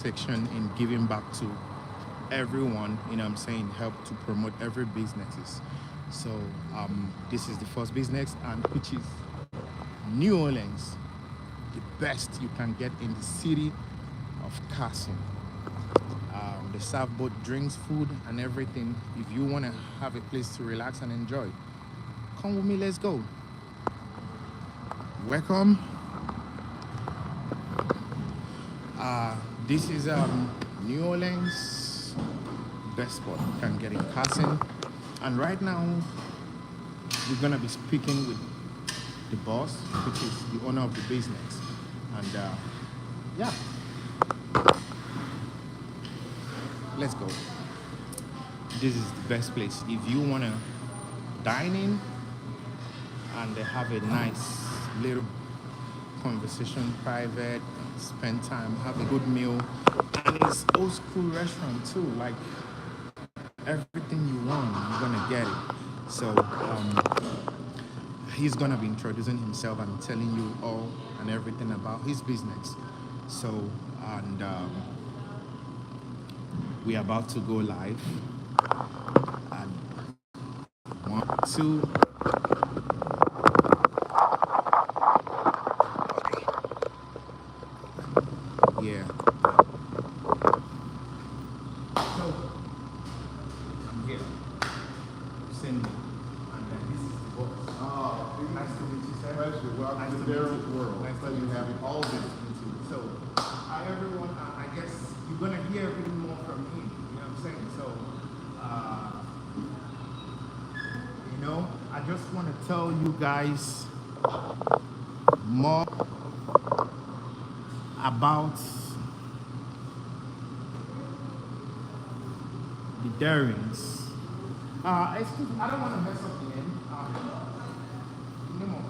section in giving back to everyone, I'm saying, help to promote every businesses. So this is the first business, and which is New Orleans, the best you can get in the city of Carson. They serve both drinks, food, and everything. If you want to have a place to relax and enjoy, come with me. Let's go. Welcome. This is New Orleans, best spot you can get in Carson. And right now, we're gonna be speaking with the boss, which is the owner of the business. And yeah, let's go. This is the best place if you wanna dine in and they have a nice little conversation, private, spend time, have a good meal, and it's old school restaurant too. Like everything you want, you're gonna get it. So he's gonna be introducing himself and telling you all and everything about his business. So and we're about to go live. And one, two. Yeah. So I'm here. Send me. And this is the boss. Nice to meet you, sir. Pleasure. Welcome Nice to to meet Daryl's you. World. Nice to Pleasure meet you. having all of you. So, hi everyone. I guess you're gonna hear everything more from him. You know what I'm saying? So, I just want to tell you guys more about the Darings. Excuse me, I don't want to mess up the name. No more.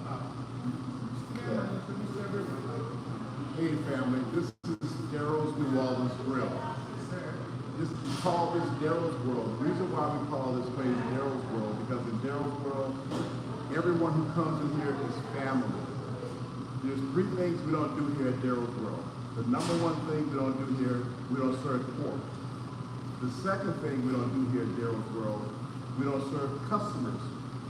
Introduce everyone. Hey family, this is Daryl's New Orleans Grill. We call this Daryl's World. The reason why we call this place Daryl's World, because in Daryl's World, everyone who comes in here is family. There's three things we don't do here at Daryl's World. The number one thing we don't do here, we don't serve pork. The second thing we don't do here at Daryl's World, we don't serve customers.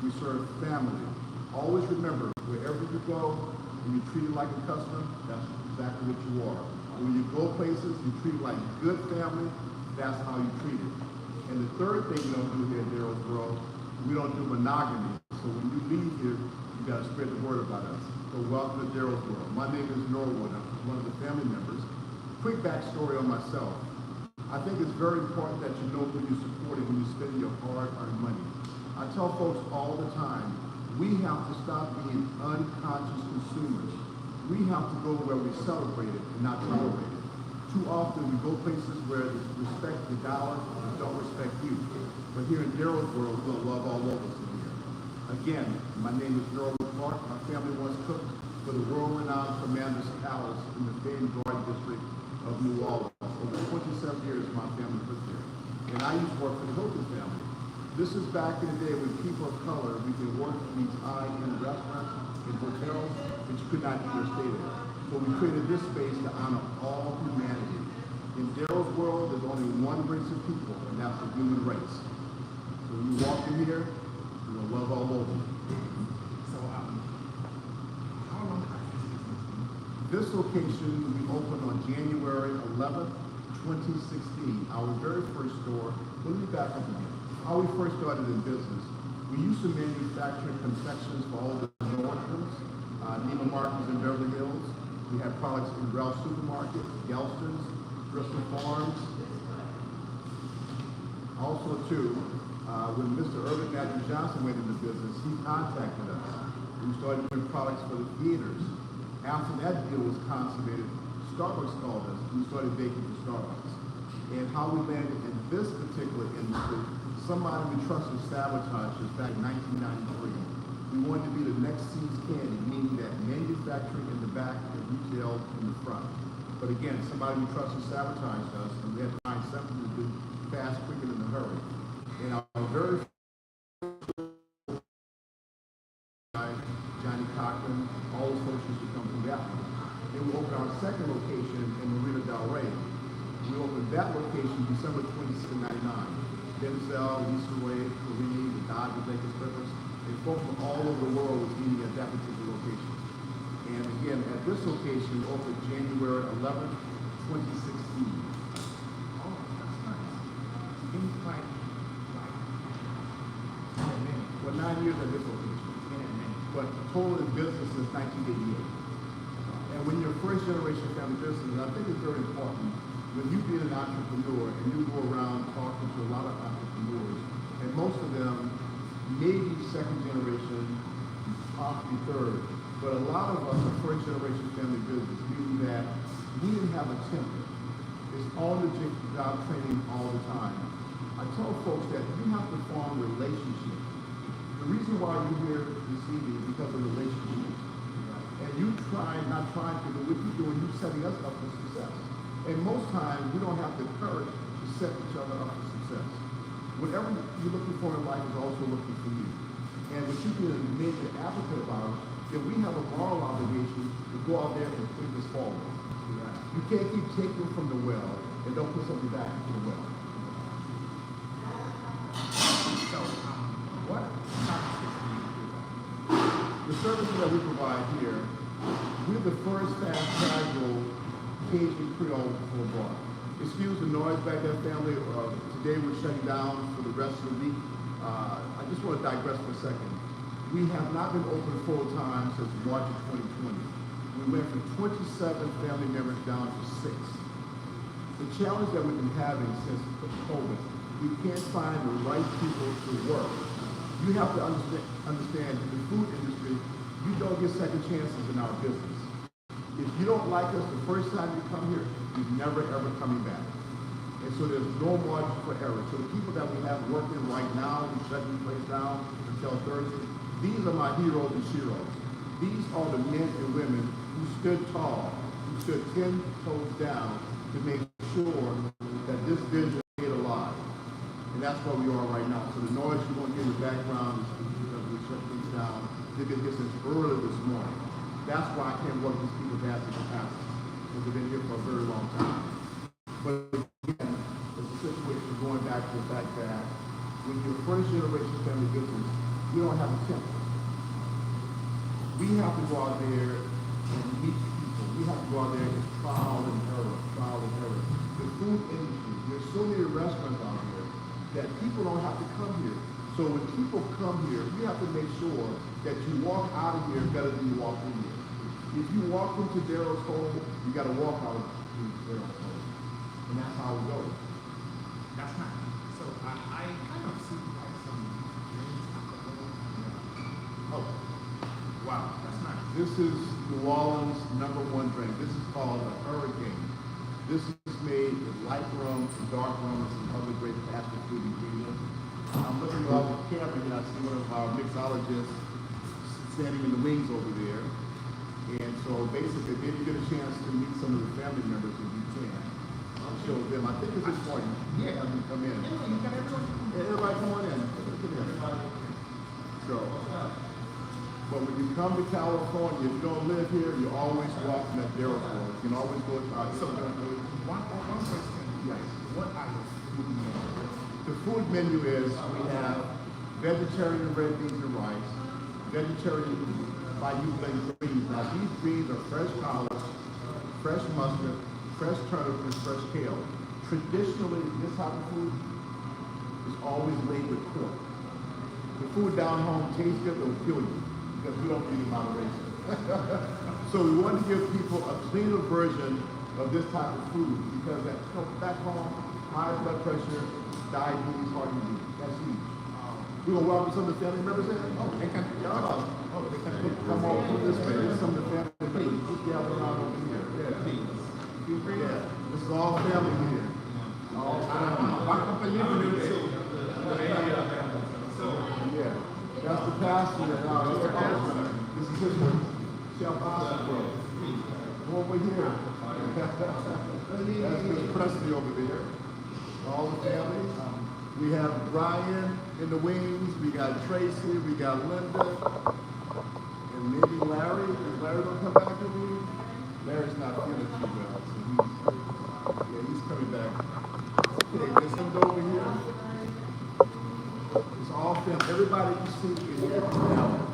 We serve family. Always remember, wherever you go, when you're treated like a customer, that's exactly what you are. When you go places, you treat like good family, that's how you treat it. And the third thing we don't do here at Daryl's World, we don't do monogamy. So when you leave here, you got to spread the word about us. So welcome to Daryl's World. My name is Norwood. I'm one of the family members. Quick backstory on myself. I think it's very important that you know who you're supporting when you're spending your hard-earned money. I tell folks all the time, we have to stop being unconscious consumers. We have to go where we celebrate it and not tolerate it. Too often we go places where they respect the dollar and don't respect you. But here in Daryl's World, we're going to love all of us in here. Again, my name is Norwood Clark. My family once cooked for the world-renowned Commander's Palace in the famed Garden District of New Orleans. Over 27 years, my family cooked there. And I used to work for the Hilton family. This is back in the day when people of color, we could work in these high-end restaurants and hotels that you could not eat or stay there. So we created this space to honor all humanity. In Daryl's World, there's only one race of people, and that's the human race. So when you walk in here, you're going to love all over you. So, how long have you been? This location, we opened on January 11th, 2016. Our very first store. Let me back up again. How we first started in business, we used to manufacture confections for all the Nordstroms, Neiman Marcus in Beverly Hills. We had products in Ralph's Supermarket, Gelston's, Bristol Farms. Also, too, when Mr. Irvin Matthew Johnson went into business, he contacted us. We started doing products for the theaters. After that deal was consummated, Starbucks called us. We started baking for Starbucks. And how we landed in this particular industry, somebody we trusted sabotaged us back in 1993. We wanted to be the next See's Candy, meaning that manufacturing in the back and retail in the front. But again, somebody we trusted sabotaged us, and we had to find something to do fast, quick, and in a hurry. And our very Johnny Cochran, all those folks used to come through that one. Then we opened our second location in Marina Del Rey. that location, December 26, 99. Denzel, Lisa Ray, Kareem, the Dodgers, Lakers, Clippers, and folks from all over the world was meeting at that particular location. And again, at this location, we opened January 11th, 2016. Oh, that's nice. Seems like a minute. Well, 9 years at this location. But total in business since 1988. And when you're a first generation family business, I think it's very important when you be an entrepreneur and you go around talking to a lot of entrepreneurs, and most of them maybe second generation, possibly third, but a lot of us are first generation family business, meaning that we didn't have a template. It's on the job training all the time. I tell folks that you have to form relationships. The reason why you're here this evening is because of relationships. And you not trying to, but what you're doing, you're setting us up for success. And most times, we don't have the courage to set each other up for success. Whatever you're looking for in life is also looking for you. And what you can make an advocate about, that we have a moral obligation to go out there and put this forward. You can't keep taking from the well and don't put something back into the well. So, what services do you provide? The services that we provide here, we're the first fast casual Cajun Creole for bar. Excuse the noise back there, family. Today we're shutting down for the rest of the week. I just want to digress for a second. We have not been open full time since March of 2020. We went from 27 family members down to 6. The challenge that we've been having since COVID, we can't find the right people to work. You have to understand in the food industry, you don't get second chances in our business. If you don't like us the first time you come here, you're never ever coming back. And so there's no margin for error. So the people that we have working right now, we shut the place down until Thursday, these are my heroes and sheroes. These are the men and women who stood tall, who stood 10 toes down to make sure that this vision stayed alive. And that's where we are right now. So the noise you're going to hear in the background is because we shut things down. They've been here since early this morning. That's why I can't work these people past the capacity, because they've been here for a very long time. But again, it's a situation going back to the fact that when you're first generation family business, we don't have a template. We have to go out there and meet people. We have to go out there and trial and error, trial and error. The food industry, there's so many restaurants out here that people don't have to come here. So when people come here, you have to make sure that you walk out of here better than you walked in here. If you walk into Daryl's home, you got to walk out of Daryl's home. And that's how it goes. That's not. So I kind of see like some drinks, alcohol. Oh, Wow, that's nice. this is New Orleans' #1 drink. This is called a Hurricane. This is made with light rum and dark rum and some other great passion food ingredients. I'm looking off the camera and I see one of our mixologists standing in the wings over there. And so basically, then you get a chance to meet some of the family members if you can. I'll show them. I think it's important. Yeah. Come in. Yeah, you got everyone. Yeah, everybody come on in. Come in. So, but when you come to California, if you don't live here, you're always welcome at Daryl's World. You can always go to our One question. Yes. What are your food menus? The food menu is we have vegetarian red beans and rice, vegetarian bayou blend greens. Now these greens are fresh collards, fresh mustard, fresh turnip, and fresh kale. Traditionally, this type of food is always made with pork. The food down home tastes good, but will kill you because we don't eat in moderation. So we want to give people a cleaner version of this type of food because back home, high blood pressure, diabetes, heart disease. That's huge. We're going to welcome some of the family members in. Oh, They can. they can come over this way. There's some of the family members. Just gather around over here. Yeah. This is all family here. All family. Yeah. That's the pastor. This is his one. Chef Oscar. Over here. That's Mr. Presley over there. All the family. We have Brian in the wings. We got Tracy. We got Linda. And maybe Larry. Is Larry gonna come back with me? Larry's not feeling too well, so he's coming back. everybody you see in here now,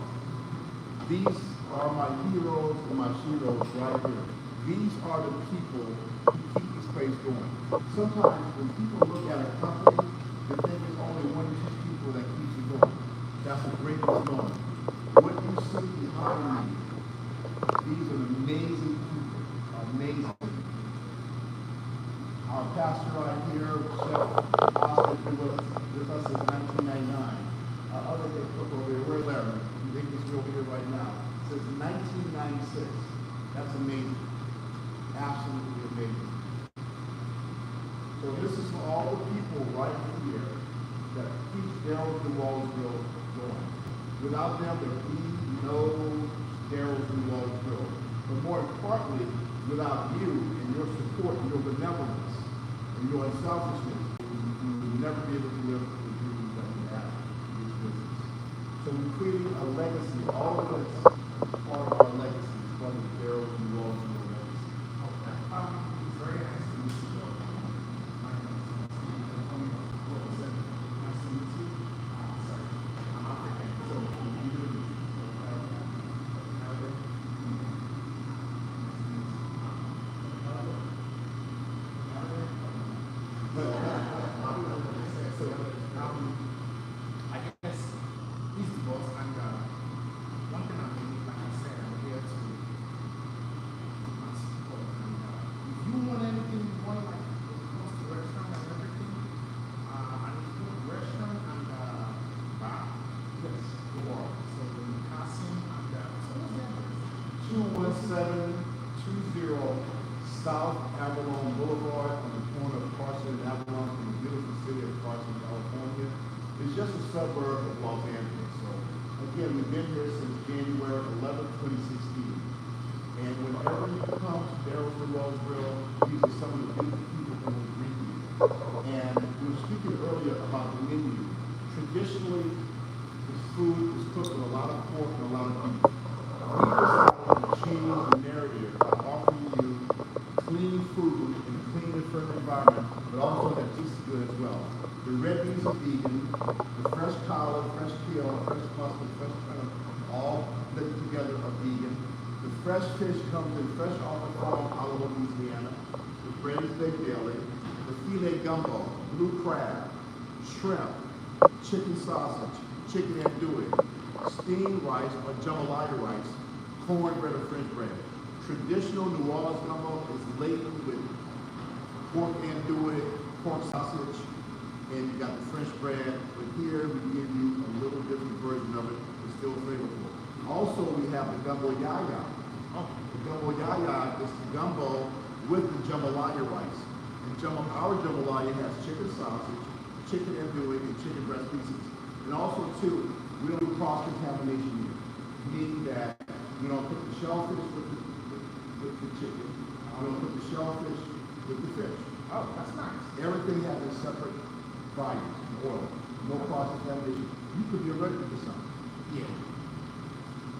these are my heroes and my sheroes right here. These are the people who keep this place going. Sometimes when people look at a company, they think it's only one or two people that keeps it going. That's a great going. What you see behind me, these are amazing people. Amazing. Our pastor right here, Chef Austin, been with us since 1999. Our other head cook over here, where's Larry? You think he's over here right now? Since 1996. That's amazing. Absolutely amazing. So this is for all the people right here that keep Daryl's New Wallsville going. Without them, there would be no Daryl's New Wallsville. But more importantly, without you and your support and your benevolence and your unselfishness, we would never be able to live the dreams that we have in this business. So we're creating a legacy. All of this is part of our legacy. It's part of Daryl's New Wallsville legacy. It's very nice to meet you. My name is Steve. Nice to meet you. Sorry, I'm African. So you do it. I guess he's the boss, and one thing I'm doing, like I said, I'm here to my support. And if you want anything, you want like when it comes to restaurant and everything, and if you want restaurant and bar, yes, the war. So Kasim and so what's the address? 21720 South Avalon Boulevard on the corner of Carson and Avalon in the beautiful city of Carson, California. It's just a suburb of Los Angeles. So again, we've been here since January 11, 2016. And whenever you come to Daryl's New Wallsville, these are some of the beautiful people who will greet you. And we were speaking earlier about the menu. Traditionally, this food is cooked with a lot of pork and a lot of beef. We decided to change the narrative by offering you clean food in a clean and friendly environment, but also that tastes good as well. The red beans are vegan, the fresh collard, fresh kale, fresh mustard, fresh turnip, all linked together are vegan. The fresh fish comes in fresh off the farm, Olive, Louisiana. The bread is baked daily. The filet gumbo, blue crab, shrimp, chicken sausage, chicken andouille, steamed rice or jambalaya rice, cornbread or French bread. Traditional New Orleans gumbo is laden with pork andouille, pork sausage, and you got the French bread. But here we give you a little different version of it. It's still flavorful. Also, we have the gumbo yaya. The gumbo yaya is the gumbo with the jambalaya rice. And our jambalaya has chicken sausage, chicken andouille, and chicken breast pieces. And also, too, we don't do cross-contamination here, meaning that we don't put the shellfish with the chicken. We don't put the shellfish with the fish. Oh, that's nice. Everything has a separate frying oil. No cross-contamination. You could be allergic to something. Yeah.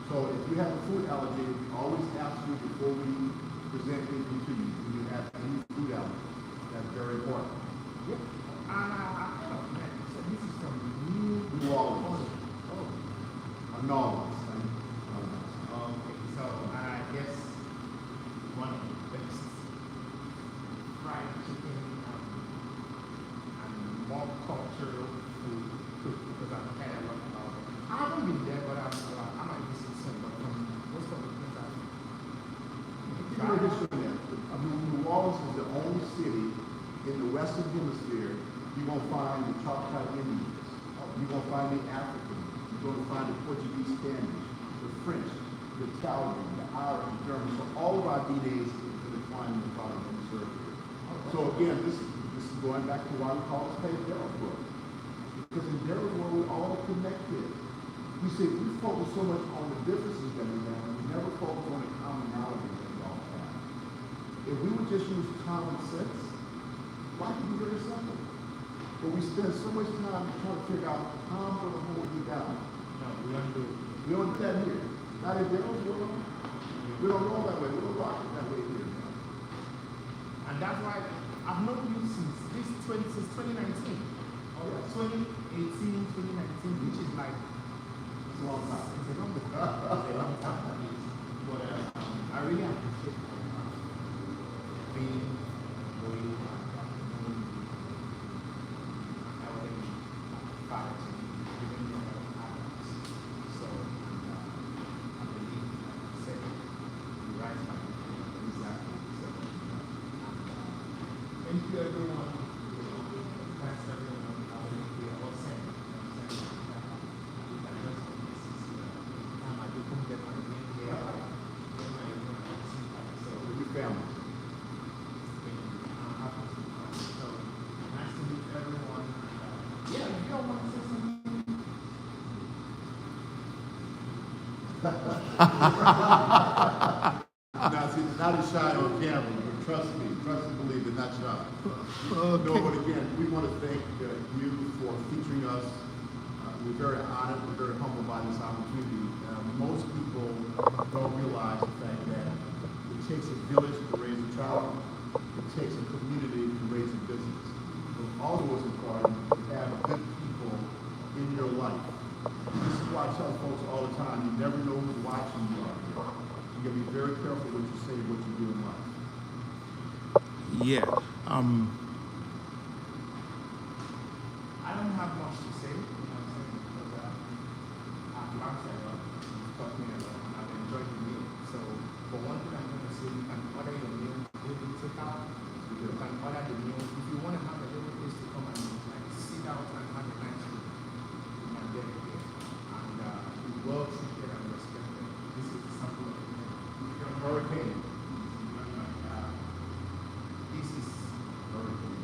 So if you have a food allergy, we always ask you before we present anything to you. Do you have any food allergy? That's very important. Yep. I kind of met. So this is from New New Orleans. Oh. New Orleans. Okay. So I guess one of the best fried chicken and more cultural food because I've had a lot of it. I haven't been there, but I might visit soon. But from most of the places I've Give you a history of that. New Orleans is the only city in the Western Hemisphere you're going to find the Choctaw Indians. You're going to find the Africans. You're going to find the Portuguese Spanish, the French, the Italian, the Irish, the German. So all of our DNAs is intertwined in the product that we serve here. So again, this is going back to why we call this place Daryl's World. Because in Daryl's World, we're all connected. We say we focus so much on the differences that we have, and we never focus on the commonality that we all have. If we would just use common sense, life would be very simple. But we spend so much time trying to figure out how I'm going to hold you down. No, we don't do it. We don't do that here. Not in Daryl's World. We don't roll that way. We don't rock it that way here. And that's why I've known you since 2019. Oh, yeah. 2018, 2019, which is like It's a long time. It's a long time. It's a long time. But I really appreciate being where you are. Helping fight, giving me others. So I believe, like you said, you rise back. Exactly. So thank you everyone. Thanks everyone. I believe we are all same. We're family. Now, see, not as shy on camera, but trust me, trust and believe, they're not shy. No, but again, we want to thank you for featuring us. We're very honored, we're very humbled by this opportunity. Most people don't realize the fact that it takes a village to raise a child. It takes a community to raise a business. So all of us important to have good people in your life. This is why I tell folks all the time, you never know who's watching you out there. You gotta be very careful what you say, what you do in life. Yeah. I don't have much to say, you know what I'm saying, because I've learned a lot, you've taught me a lot, and I've enjoyed the meal. So, but one thing I'm going to say, you can order your meal, maybe take out, you can order the meal. If you want to have a little place to come and like sit out and have a nice food, you can get it there. And be well treated and respected. This is the sample of it. Hurricane. This is Hurricane.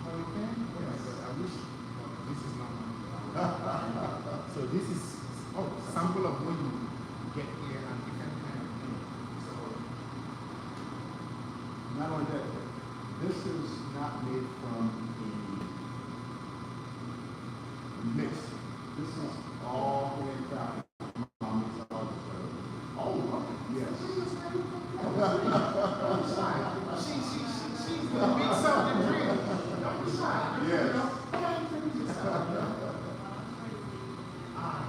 hurricane. Oh my God, I wish this is not one. So this is sample of what you get here and different kind of thing. So Not only that, this is not made from a mix. This is all handcrafted. All of it. Yes. she's the big something dream. Don't be shy. Yes. Come on, introduce yourself.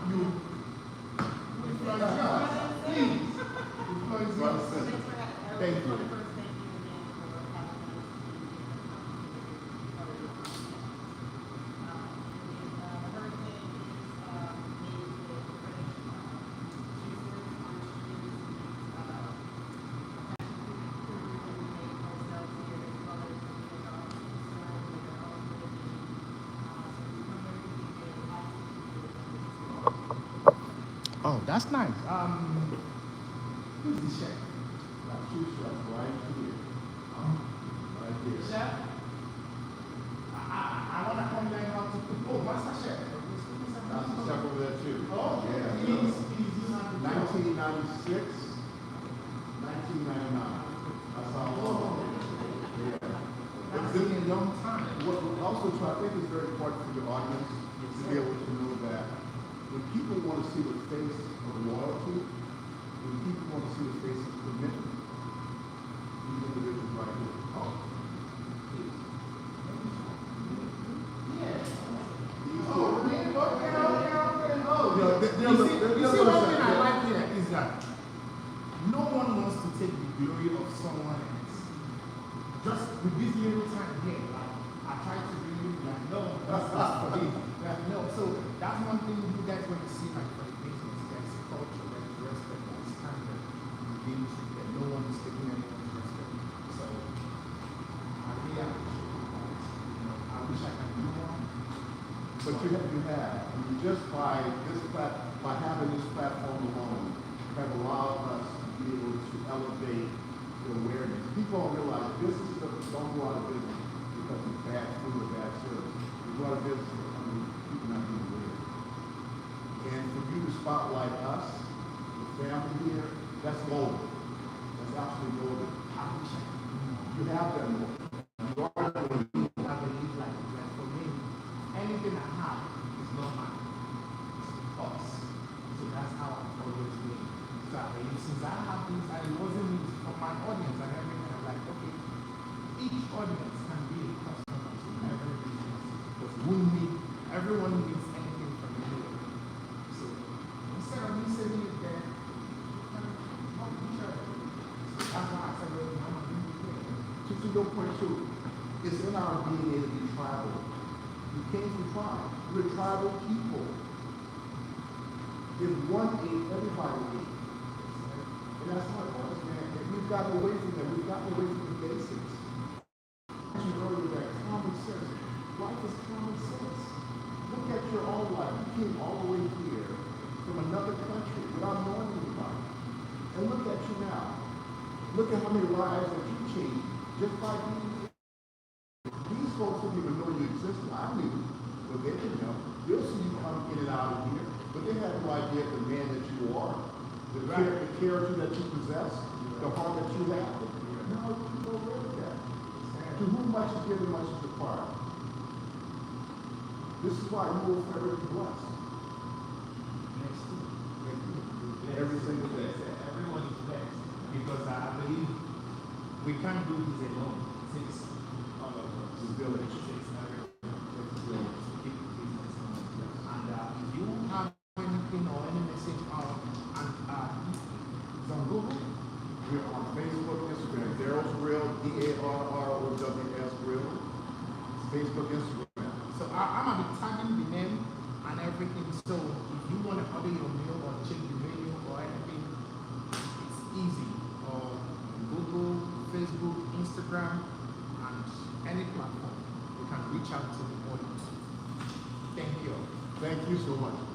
You influence yours. Please. Influence yours. Thank you. Oh, that's nice. Who's the chef? Now, shoe chef right here. Right here. Chef? I want to come learn how to cook. Oh, master chef. That's the chef over there too. Oh, Yeah. please, you have to 1996, 1999. That's how long. Yeah. That's been a long time. What also, too, I think is very important for your audience to be able to know that when people want to see the face of loyalty, when people want to see the face of commitment, these individuals right here. Oh, please. Yes. These Oh, two. okay. Oh, Yeah, you see one thing I like here is that no one wants to take the glory of someone else. Just with this little time here, like I try to really like no, that's for me. Like, no, so that's one thing you guys want to see like for the business. There's culture, there's respect, there's standard, being treated. No one is taking anyone's respect. So I really appreciate you guys. You know, I wish I could do more. But you have. I mean, just by having this platform alone, have allowed us to be able to elevate the awareness. People don't realize businesses don't go out of business because of bad food or bad service. They go out of business because people not being aware. And for you to spotlight us, the family here, that's golden. That's absolutely golden. I wish I could do more. You have done more. You are doing more. I believe like for me, anything I have is not mine. It's us. So that's how I've always been. So I believe since I have this, and it wasn't me, it's from my audience and everything. I'm like, okay, each audience can in our DNA to be tribal. We came from tribe. We're tribal people. If one ate, everybody ate. And that's how it was, man. And we've gotten away from that. We've gotten away from the basics. I mentioned earlier that common sense. Life is common sense. Look at your own life. You came all the way here from another country without knowing anybody. And look at you now. Look at how many lives that you changed just by being here. These folks didn't even know you existed. I knew, but they didn't know. They'll see you come in and out of here, but they had no idea the man that you are, the character that you possess, the heart that you have. No, you go with that. To whom much is given, much is required. This is why you will forever be blessed. Every single day. Everyone is blessed because I believe we can't do this alone. It takes all of us. The village. It takes everyone to keep the business on. And if you have anything or any message it's on Google. We're on Facebook, Instagram. Daryl's Grill, DARROWS Grill. Facebook, Instagram. So I'm gonna be tagging the name and everything. So if you want to order your meal or check the menu or anything, it's easy. Or Google, Facebook, Instagram, and any platform, you can reach out to the audience. Thank you. Thank you so much.